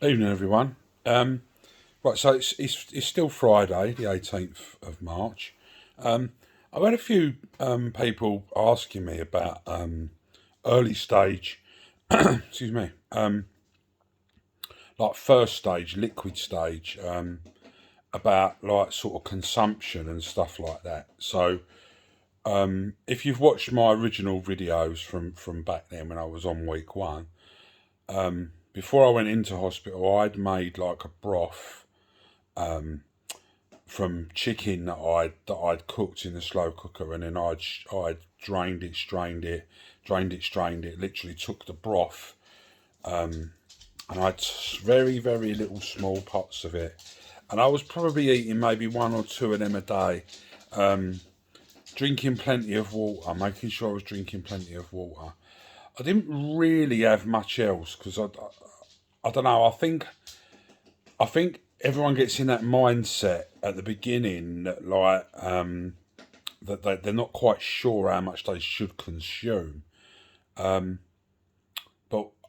Evening, everyone. Right, so it's still Friday, the 18th of March. I've had a few people asking me about early stage, excuse me, like first stage, liquid stage, about like sort of consumption and stuff like that. So if you've watched my original videos from back then when I was on week one, before I went into hospital, I'd made like a broth from chicken that I'd cooked in the slow cooker, and then I'd drained it, strained it. Literally took the broth, and I'd very little small pots of it, and I was probably eating maybe one or two of them a day. Drinking plenty of water, making sure I was drinking plenty of water. I didn't really have much else because I don't know. I think everyone gets in that mindset at the beginning that that they're not quite sure how much they should consume. But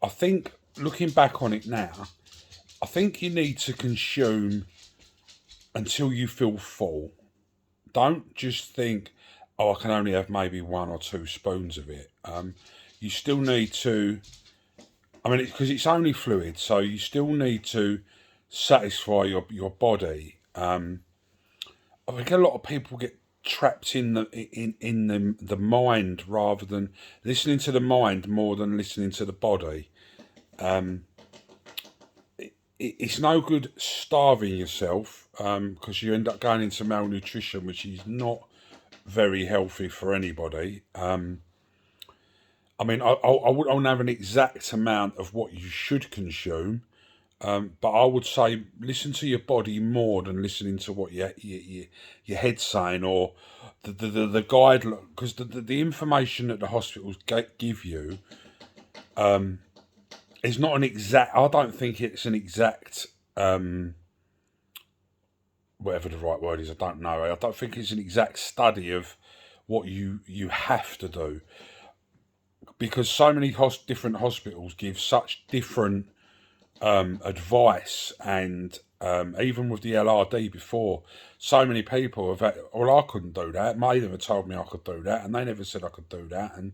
I think looking back on it now, I think you need to consume until you feel full. Don't just think, oh, I can only have maybe one or two spoons of it. You still need to. I mean, because it's only fluid, so you still need to satisfy your body. I think a lot of people get trapped in the mind rather than listening to the mind more than listening to the body. It's no good starving yourself because you end up going into malnutrition, which is not very healthy for anybody. I mean, I wouldn't have an exact amount of what you should consume, but I would say listen to your body more than listening to what your head's saying or the guide, because the information that the hospitals give you is not an exact. I don't think it's an exact. Whatever the right word is, I don't know. I don't think it's an exact study of what you have to do, because so many different hospitals give such different advice, and even with the LRD before, so many people have had, well, I couldn't do that. They never told me I could do that, and they never said I could do that, and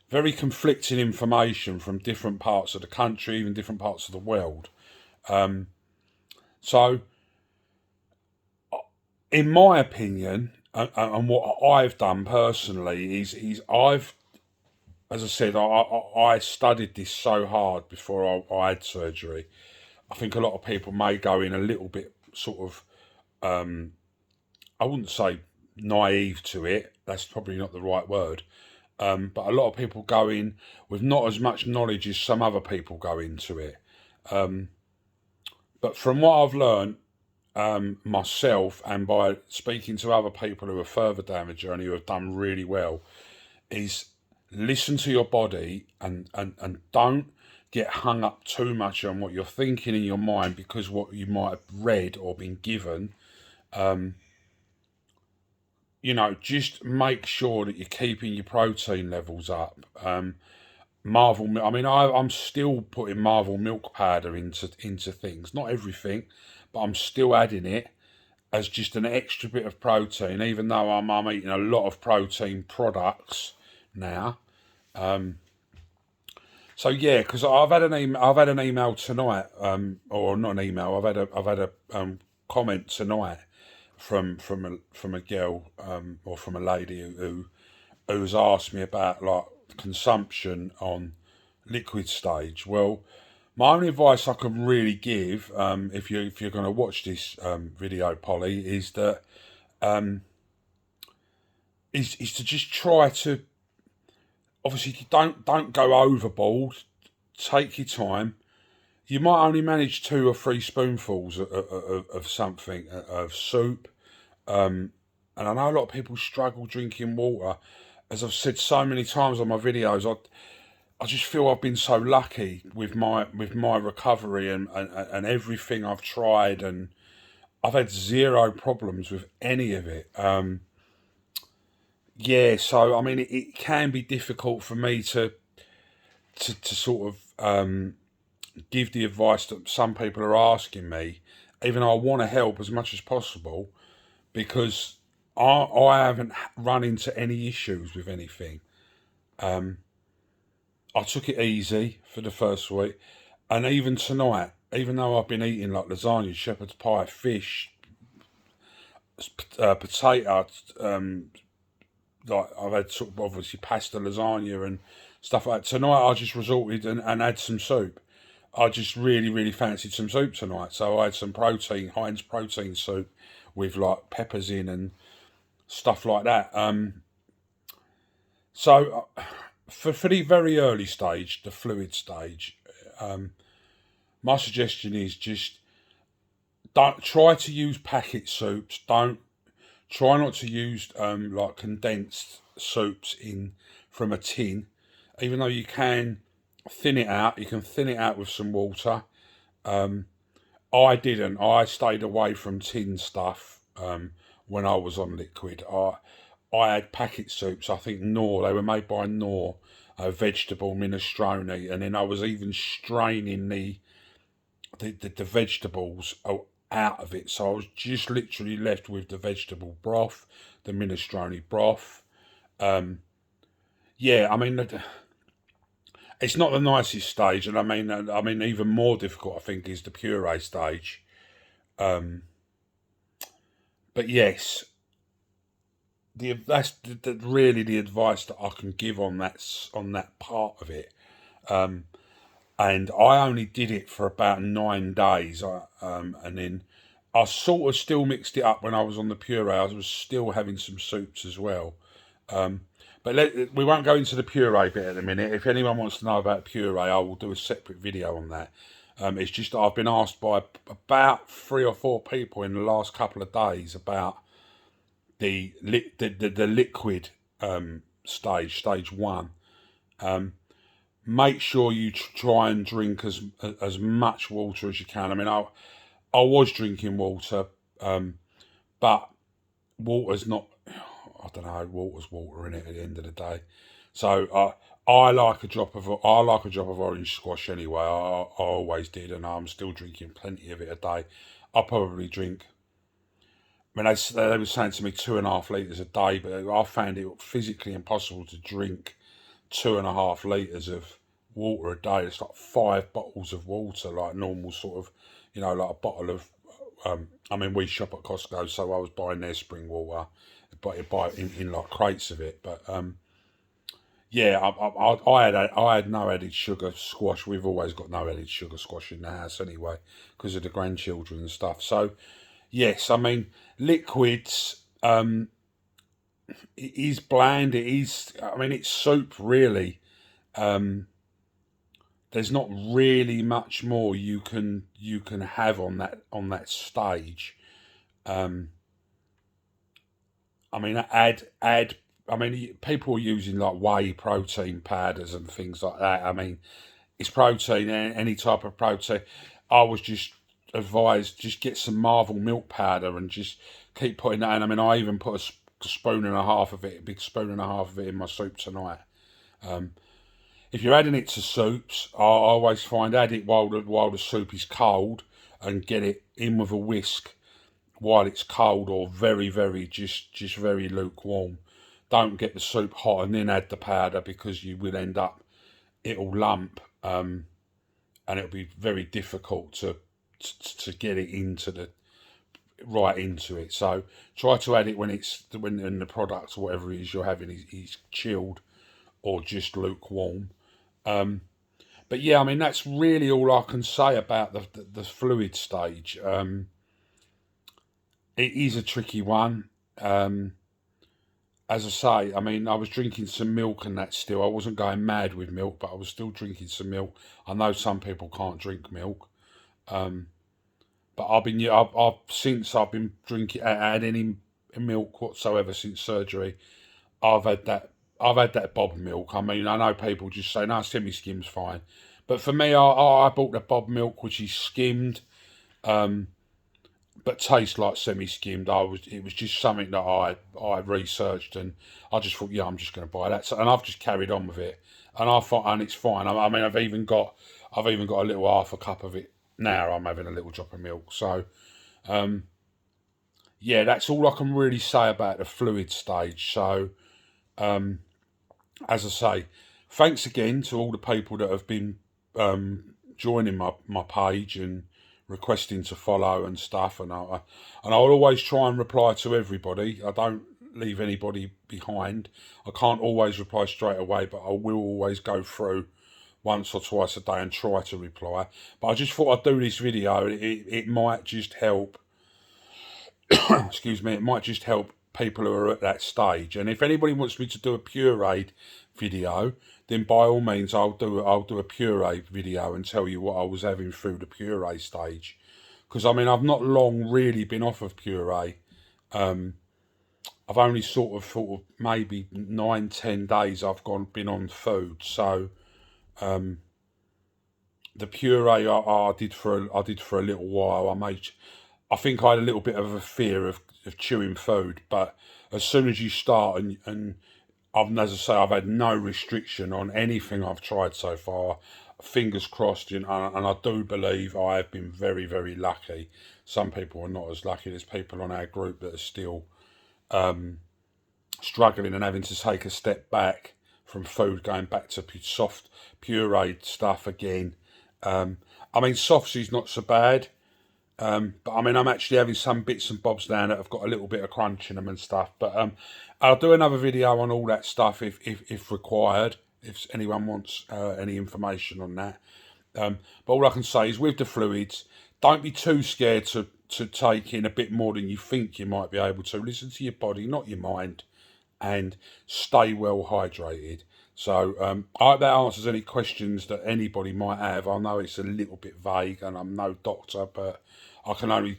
very conflicting information from different parts of the country, even different parts of the world. So, in my opinion, and what I've done personally is I've, as I said, I studied this so hard before I had surgery. I think a lot of people may go in a little bit sort of, I wouldn't say naive to it. That's probably not the right word. But a lot of people go in with not as much knowledge as some other people go into it. But from what I've learned myself and by speaking to other people who are further down the journey who have done really well, is listen to your body and don't get hung up too much on what you're thinking in your mind because what you might have read or been given. Just make sure that you're keeping your protein levels up. Marvel, I mean, I'm still putting Marvel milk powder into things. Not everything, but I'm still adding it as just an extra bit of protein. Even though I'm eating a lot of protein products now. So yeah, because I've had an email tonight, or not an email. I've had a comment tonight from a girl, or from a lady who's asked me about like consumption on liquid stage. Well, my only advice I can really give, if you're going to watch this video, Polly, is that is to just try to, obviously don't go overboard. Take your time. You might only manage 2 or 3 spoonfuls of something, of soup. And I know a lot of people struggle drinking water. As I've said so many times on my videos, I just feel I've been so lucky with my recovery and everything I've tried, and I've had zero problems with any of it. Yeah, so I mean, it can be difficult for me to sort of give the advice that some people are asking me, even though I want to help as much as possible, because I haven't run into any issues with anything. I took it easy for the first week, and even tonight, even though I've been eating like lasagna, shepherd's pie, fish, potato, like I've had sort of obviously pasta, lasagna, and stuff like that. Tonight I just resorted and had some soup. I just really fancied some soup tonight, so I had some protein, Heinz protein soup, with like peppers in and stuff like that. So for the very early stage, the fluid stage, my suggestion is just don't try to use packet soups. Don't try not to use like condensed soups in from a tin, even though you can thin it out. You can thin it out with some water. I didn't. I stayed away from tin stuff when I was on liquid. I had packet soups. I think Knorr. They were made by Knorr, vegetable minestrone, and then I was even straining the vegetables out of it. So I was just literally left with the vegetable broth, the minestrone broth. Yeah, I mean, it's not the nicest stage, and I mean, even more difficult, I think, is the puree stage. But yes, that's really the advice that I can give on that part of it. And I only did it for about 9 days, and then I sort of still mixed it up when I was on the puree. I was still having some soups as well. But we won't go into the puree bit at the minute. If anyone wants to know about puree, I will do a separate video on that. It's just that I've been asked by about 3 or 4 people in the last couple of days about the liquid stage 1. Make sure you try and drink as much water as you can. I mean, I was drinking water, but water's not. I don't know. Water's water in it at the end of the day. So I like a drop of orange squash anyway. I always did, and I'm still drinking plenty of it a day. I probably drink. I mean, they were saying to me 2.5 litres a day, but I found it physically impossible to drink 2.5 litres of water a day. It's like 5 bottles of water, like normal sort of, like a bottle of. I mean, we shop at Costco, so I was buying their spring water, but buy it in like crates of it. But yeah, I had no added sugar squash. We've always got no added sugar squash in the house anyway, because of the grandchildren and stuff. So yes, I mean, liquids. It is bland. It is. I mean, it's soup really. There's not really much more you can have on that stage. I mean, add. I mean, people are using like whey protein powders and things like that. I mean, it's protein, any type of protein. I was just advised just get some Marvel milk powder and just keep putting that in. I mean, I even put a spoon and a half of it, a big spoon and a half of it in my soup tonight. If you're adding it to soups, I always find add it while the soup is cold and get it in with a whisk while it's cold, or very just very lukewarm. Don't get the soup hot and then add the powder, because you will end up, it'll lump, and it'll be very difficult to get it right into it. So try to add it when the product or whatever it is you're having is chilled or just lukewarm. But yeah, I mean, that's really all I can say about the fluid stage. It is a tricky one. As I say, I mean, I was drinking some milk and that still. I wasn't going mad with milk, but I was still drinking some milk. I know some people can't drink milk. But I've since I've been drinking, had any milk whatsoever since surgery, I've had that Bob milk. I mean, I know people just say, no, semi-skim's fine. But for me, I bought the Bob milk, which is skimmed, but tastes like semi-skimmed. It was just something that I researched, and I just thought, yeah, I'm just going to buy that. So, and I've just carried on with it, and and it's fine. I mean, I've even got I've even got a little half a cup of it now. I'm having a little drop of milk. So, yeah, that's all I can really say about the fluid stage. So, as I say, thanks again to all the people that have been joining my page and requesting to follow and stuff. And I'll always try and reply to everybody. I don't leave anybody behind. I can't always reply straight away, but I will always go through once or twice a day and try to reply. But I just thought I'd do this video. It might just help. Excuse me. It might just help people who are at that stage. And if anybody wants me to do a pureed video, then by all means I'll do a puree video and tell you what I was having through the puree stage. Because I mean, I've not long really been off of puree. I've only sort of maybe 9-10 days I've been on food. So the puree I did for a little while. I think I had a little bit of a fear of chewing food, but as soon as you start and as I say, I've had no restriction on anything I've tried so far. Fingers crossed, and I do believe I have been very, very lucky. Some people are not as lucky. There's people on our group that are still struggling and having to take a step back from food, going back to soft pureed stuff again. I mean, softy's not so bad. But I mean, I'm actually having some bits and bobs now that have got a little bit of crunch in them and stuff. But I'll do another video on all that stuff if required, if anyone wants any information on that. But all I can say is with the fluids, don't be too scared to take in a bit more than you think you might be able to. Listen to your body, not your mind, and stay well hydrated. So I hope that answers any questions that anybody might have. I know it's a little bit vague and I'm no doctor, but I can only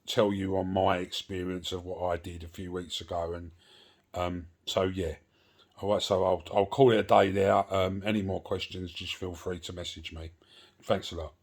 tell you on my experience of what I did a few weeks ago. And so, yeah. All right, so I'll call it a day there. Any more questions, just feel free to message me. Thanks a lot.